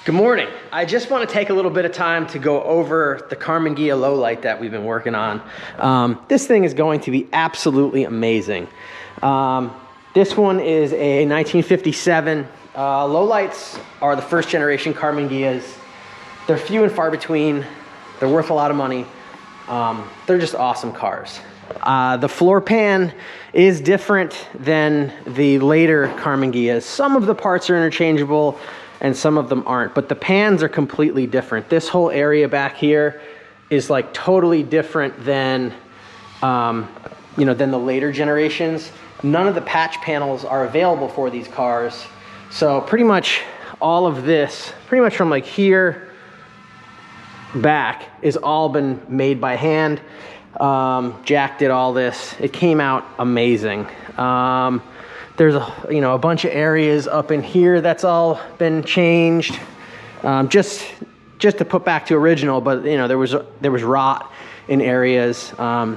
Good morning. I just want to take a little bit of time to go over the Karmann Ghia Lowlight that we've been working on. This thing is going to be absolutely amazing. This one is a 1957. Lowlights are the first generation Karmann Ghias. They're few and far between. They're worth a lot of money. They're just awesome cars. The floor pan is different than the later Karmann Ghias. Some of the parts are interchangeable and some of them aren't, but the pans are completely different. This whole area back here is like totally different than, than the later generations. None of the patch panels are available for these cars. So pretty much all of this, pretty much from like here back, is all been made by hand. Jack did all this. It came out amazing. There's a bunch of areas up in here that's all been changed, just to put back to original. But there was rot in areas,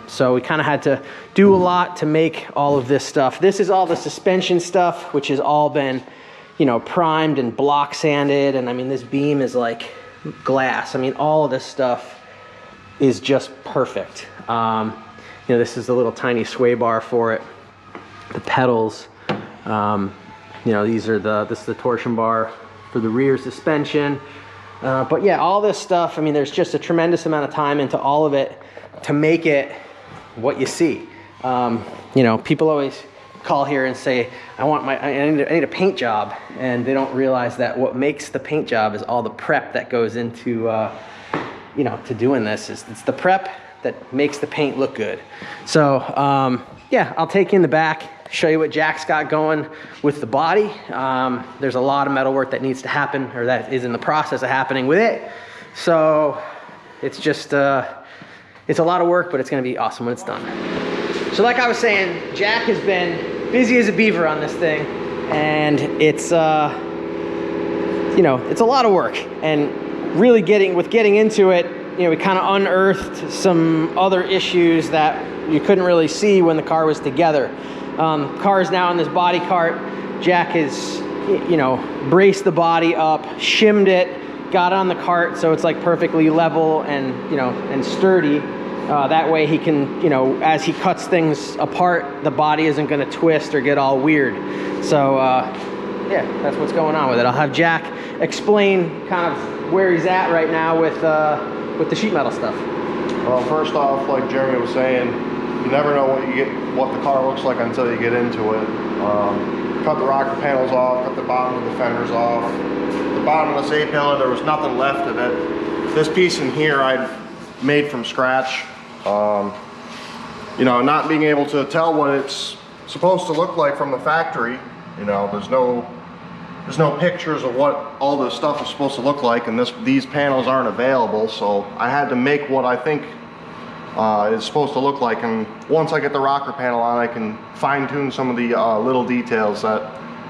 so we kind of had to do a lot to make all of this stuff. This is all the suspension stuff, which has all been primed and block sanded. And I mean, this beam is like glass. I mean, all of this stuff is just perfect. This is the little tiny sway bar for it. The pedals. This is the torsion bar for the rear suspension. But yeah, all this stuff, I mean, there's just a tremendous amount of time into all of it to make it what you see. People always call here and say, I need a paint job. And they don't realize that what makes the paint job is all the prep that goes into, to doing this. It's the prep that makes the paint look good. So, yeah, I'll take you in the back, show you what Jack's got going with the body. There's a lot of metal work that needs to happen, or that is in the process of happening with it. So it's just, it's a lot of work, but it's gonna be awesome when it's done. So like I was saying, Jack has been busy as a beaver on this thing, and it's, it's a lot of work. And really getting into it, we kind of unearthed some other issues that you couldn't really see when the car was together. Car is now in this body cart. Jack has, braced the body up, shimmed it, got on the cart so it's like perfectly level and, and sturdy. That way he can, as he cuts things apart, the body isn't going to twist or get all weird. So, yeah, that's what's going on with it. I'll have Jack explain kind of where he's at right now with the sheet metal stuff. Well, first off, like Jeremy was saying, you never know what the car looks like until you get into it. Cut the rocker panels off, cut the bottom of the fenders off. The bottom of this A-pillar, there was nothing left of it. This piece in here I made from scratch. Not being able to tell what it's supposed to look like from the factory. There's no pictures of what all this stuff is supposed to look like, and these panels aren't available, so I had to make what I think is supposed to look like. And once I get the rocker panel on, I can fine-tune some of the little details that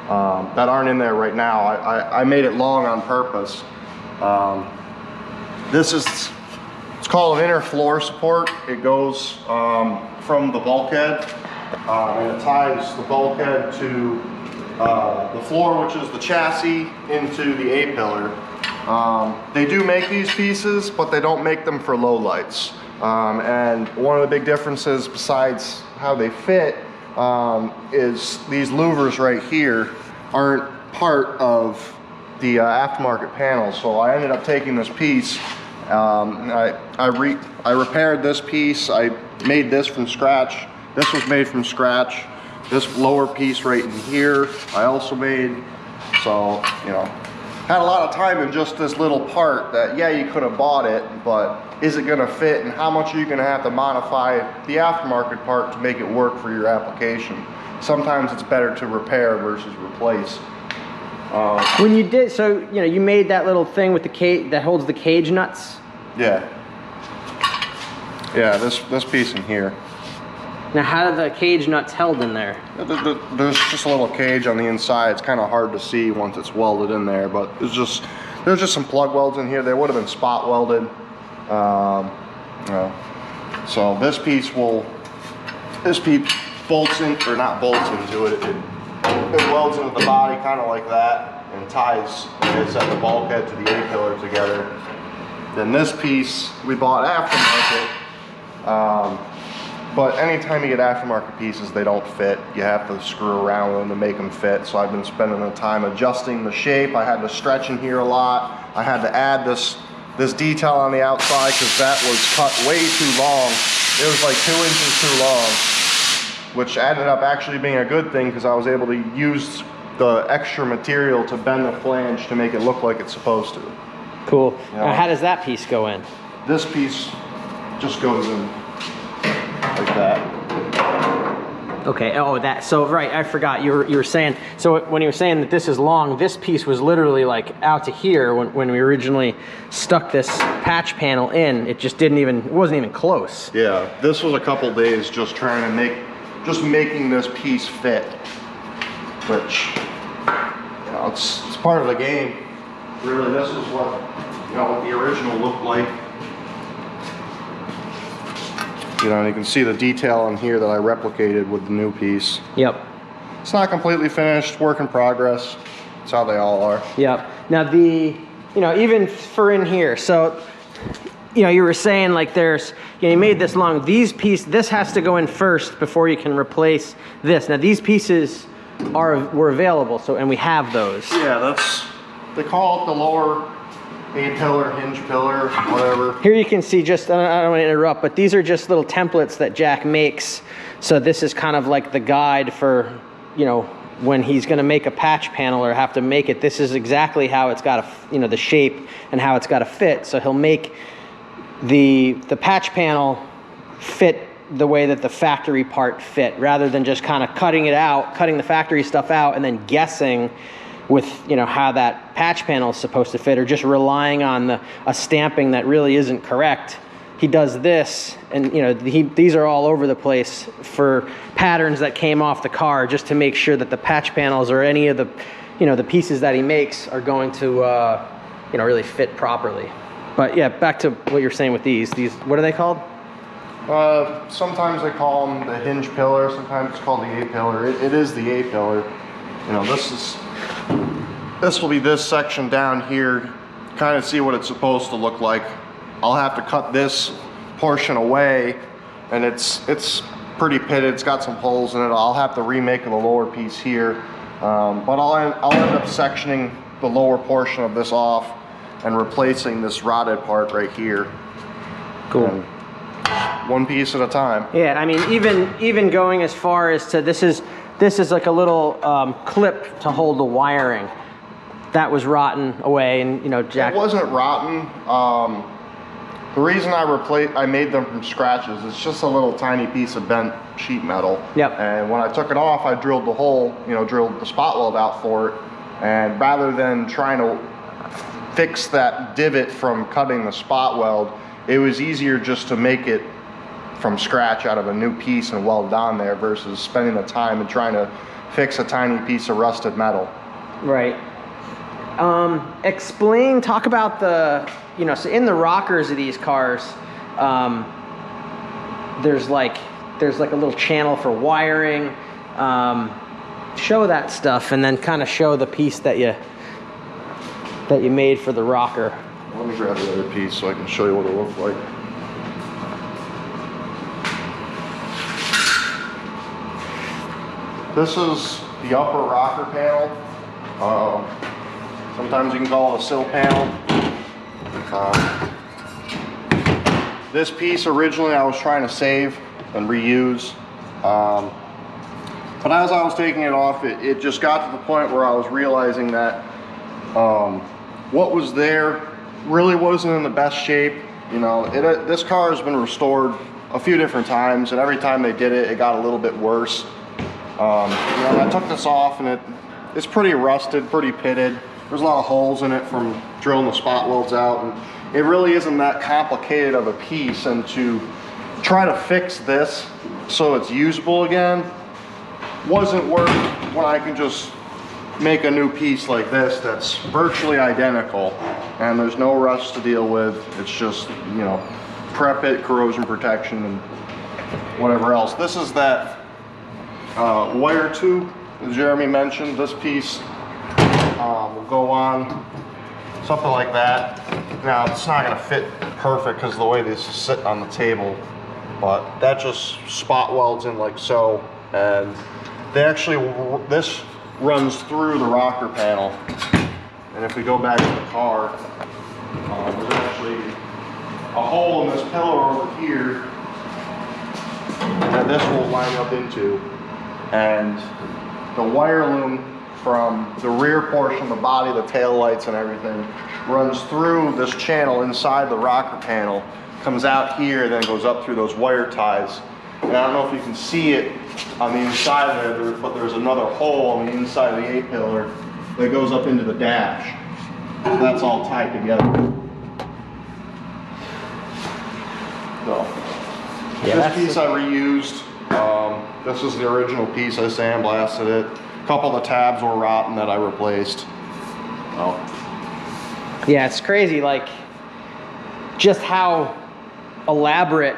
aren't in there right now. I made it long on purpose. It's called an inner floor support. It goes from the bulkhead, and it ties the bulkhead to the floor, which is the chassis, into the A-pillar. They do make these pieces, but they don't make them for lowlights. And one of the big differences, besides how they fit, is these louvers right here aren't part of the aftermarket panels. So I ended up taking this piece. I repaired this piece. I made this from scratch. This was made from scratch. This lower piece right in here, I also made. So, had a lot of time in just this little part that, yeah, you could have bought it, but is it gonna fit, and how much are you gonna have to modify the aftermarket part to make it work for your application? Sometimes it's better to repair versus replace. When you did, so, you made that little thing with the cage that holds the cage nuts? Yeah. Yeah, this piece in here. Now, how are the cage nuts held in there? There's just a little cage on the inside. It's kind of hard to see once it's welded in there, but there's just some plug welds in here. They would have been spot welded. So this piece bolts in, or not bolts into it. It welds into the body kind of like that. and ties this at the bulkhead to the A-pillar together. Then this piece we bought aftermarket, but anytime you get aftermarket pieces, they don't fit. You have to screw around with them to make them fit. So I've been spending the time adjusting the shape. I had to stretch in here a lot. I had to add this detail on the outside because that was cut way too long. It was like 2 inches too long, which ended up actually being a good thing because I was able to use the extra material to bend the flange to make it look like it's supposed to. Cool. You know? Now, how does that piece go in? This piece just goes in like that. Okay. Oh, that. So right, I forgot. You were saying. So when you were saying that this is long, this piece was literally like out to here when we originally stuck this patch panel in. It just it wasn't even close. Yeah. This was a couple days just trying to making this piece fit, which, you know, it's part of the game. Really, this is what the original looked like. You know, and you can see the detail on here that I replicated with the new piece. Yep. It's not completely finished, work in progress. That's how they all are. Yep. Now even for in here, so, you were saying like you made this long. This has to go in first before you can replace this. Now these pieces were available, and we have those. Yeah, they call it the lower A-pillar, hinge pillar, whatever. Here you can see I don't want to interrupt, but these are just little templates that Jack makes. So this is kind of like the guide for, when he's going to make a patch panel or have to make it. This is exactly how it's got to, the shape and how it's got to fit. So he'll make the patch panel fit the way that the factory part fit, rather than just kind of cutting the factory stuff out and then guessing with how that patch panel is supposed to fit, or just relying on a stamping that really isn't correct. He does this, and these are all over the place for patterns that came off the car, just to make sure that the patch panels or any of the the pieces that he makes are going to really fit properly. But yeah, back to what you're saying with these what are they called? Sometimes they call them the hinge pillar, sometimes it's called the A-pillar. It is the A-pillar. This will be this section down here, kind of see what it's supposed to look like. I'll have to cut this portion away, and it's pretty pitted, it's got some holes in it. I'll have to remake the lower piece here, but I'll end up sectioning the lower portion of this off and replacing this rotted part right here. Cool. And one piece at a time. Yeah, I mean, even going as far as to this is like a little clip to hold the wiring. That was rotten away, and Jack. It wasn't rotten. The reason I made them from scratch is it's just a little tiny piece of bent sheet metal. Yep. And when I took it off, I drilled the hole, drilled the spot weld out for it. And rather than trying to fix that divot from cutting the spot weld, it was easier just to make it from scratch out of a new piece and weld on there versus spending the time and trying to fix a tiny piece of rusted metal. Right. Talk about so in the rockers of these cars, there's like a little channel for wiring. Show that stuff, and then kind of show the piece that you made for the rocker. Let me grab the other piece so I can show you what it looks like. This is the upper rocker panel. Sometimes you can call it a sill panel. This piece originally I was trying to save and reuse. But as I was taking it off, it just got to the point where I was realizing that what was there really wasn't in the best shape. This car has been restored a few different times, and every time they did it, it got a little bit worse. I took this off, and it's pretty rusted, pretty pitted. There's a lot of holes in it from drilling the spot welds out, and it really isn't that complicated of a piece. And to try to fix this so it's usable again wasn't worth when I can just make a new piece like this that's virtually identical, and there's no rust to deal with. It's just, prep it, corrosion protection, and whatever else. This is that wire tube that Jeremy mentioned. This piece will go on, something like that. Now it's not going to fit perfect because of the way this is sitting on the table, but that just spot welds in like so. And they actually, this runs through the rocker panel. And if we go back to the car, there's actually a hole in this pillar over here that this will line up into. And the wire loom from the rear portion of the body, the tail lights and everything, runs through this channel inside the rocker panel, comes out here, then goes up through those wire ties. And I don't know if you can see it on the inside there, but there's another hole on the inside of the A-pillar that goes up into the dash. So that's all tied together. So, yeah, this piece I reused. This is the original piece. I sandblasted it. A couple of the tabs were rotten that I replaced. Oh. Yeah, it's crazy, like, just how elaborate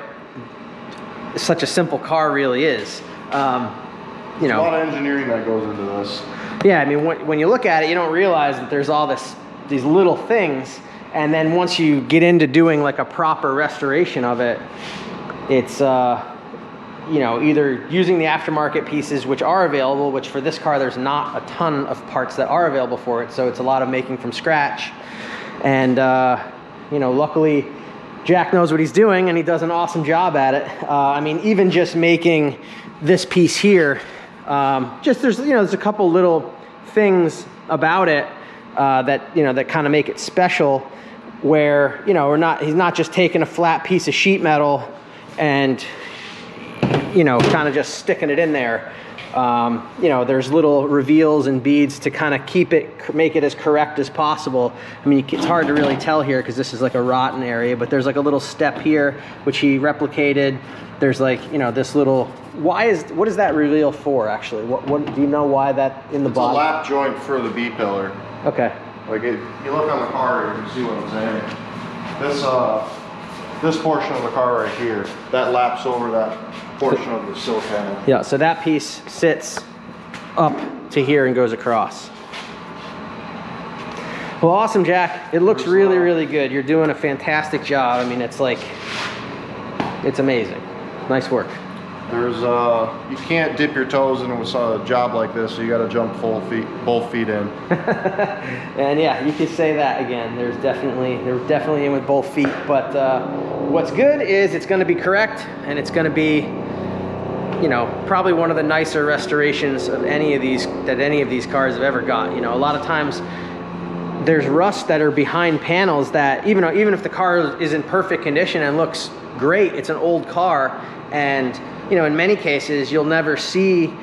such a simple car really is. You know, there's a lot of engineering that goes into this. Yeah, I mean, when you look at it, you don't realize that there's all these little things, and then once you get into doing like a proper restoration of it, it's you know, either using the aftermarket pieces which are available, which for this car there's not a ton of parts that are available for it, so it's a lot of making from scratch. And you know, luckily Jack knows what he's doing and he does an awesome job at it. I mean, even just making this piece here, just there's, you know, there's a couple little things about it that, you know, that kind of make it special, where, you know, he's not just taking a flat piece of sheet metal and, you know, kind of just sticking it in there. You know, there's little reveals and beads to kind of make it as correct as possible. I mean, it's hard to really tell here because this is like a rotten area, but there's like a little step here which he replicated. There's like, you know, this little, what is that reveal for actually? What do you know why that in the bottom? It's a lap joint for the B-pillar. Okay. Like you look on the car, you can see what I'm saying. This portion of the car right here, that laps over that portion of the sill panel. Yeah, so that piece sits up to here and goes across. Well, awesome, Jack. It looks really, really good. You're doing a fantastic job. I mean, it's like, it's amazing. Nice work. You can't dip your toes into a job like this, so you got to jump both feet in. And yeah, you could say that again. They're definitely in with both feet. But what's good is it's going to be correct, and it's going to be, you know, probably one of the nicer restorations of any of these cars have ever got. You know, a lot of times there's rust that are behind panels that even if the car is in perfect condition and looks great, it's an old car, and you know, in many cases you'll never see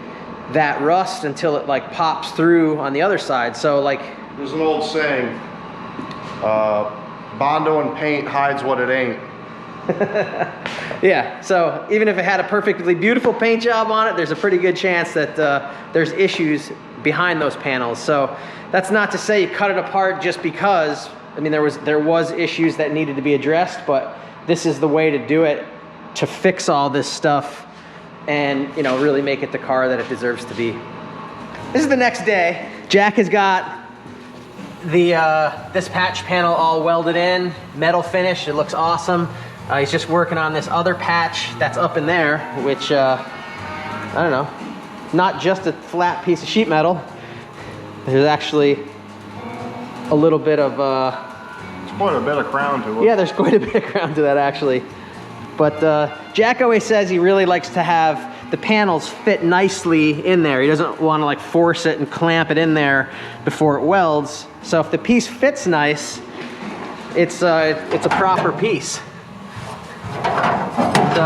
that rust until it like pops through on the other side. So like, there's an old saying, Bondo and Paint hides what it ain't. Yeah, so even if it had a perfectly beautiful paint job on it, there's a pretty good chance that there's issues behind those panels. So that's not to say you cut it apart just because. I mean, there was issues that needed to be addressed, but this is the way to do it, to fix all this stuff and, you know, really make it the car that it deserves to be. This is the next day. Jack has got the this patch panel all welded in, metal finish. It looks awesome. He's just working on this other patch that's up in there, which I don't know, not just a flat piece of sheet metal. There's actually a little bit of there's quite a bit of crown to it. Yeah, there's quite a bit of crown to that actually. But Jack always says he really likes to have the panels fit nicely in there. He doesn't want to like force it and clamp it in there before it welds. So if the piece fits nice, it's a proper piece. So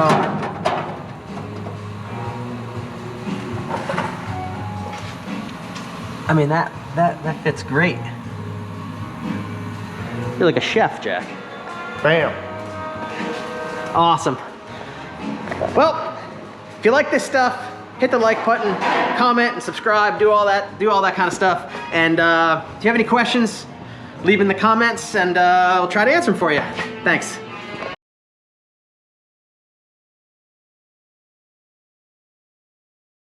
I mean, that fits great. You're like a chef, Jack. Bam. Awesome. Well, if you like this stuff, hit the like button, comment and subscribe, do all that kind of stuff. And if you have any questions, leave in the comments and we'll try to answer them for you. Thanks.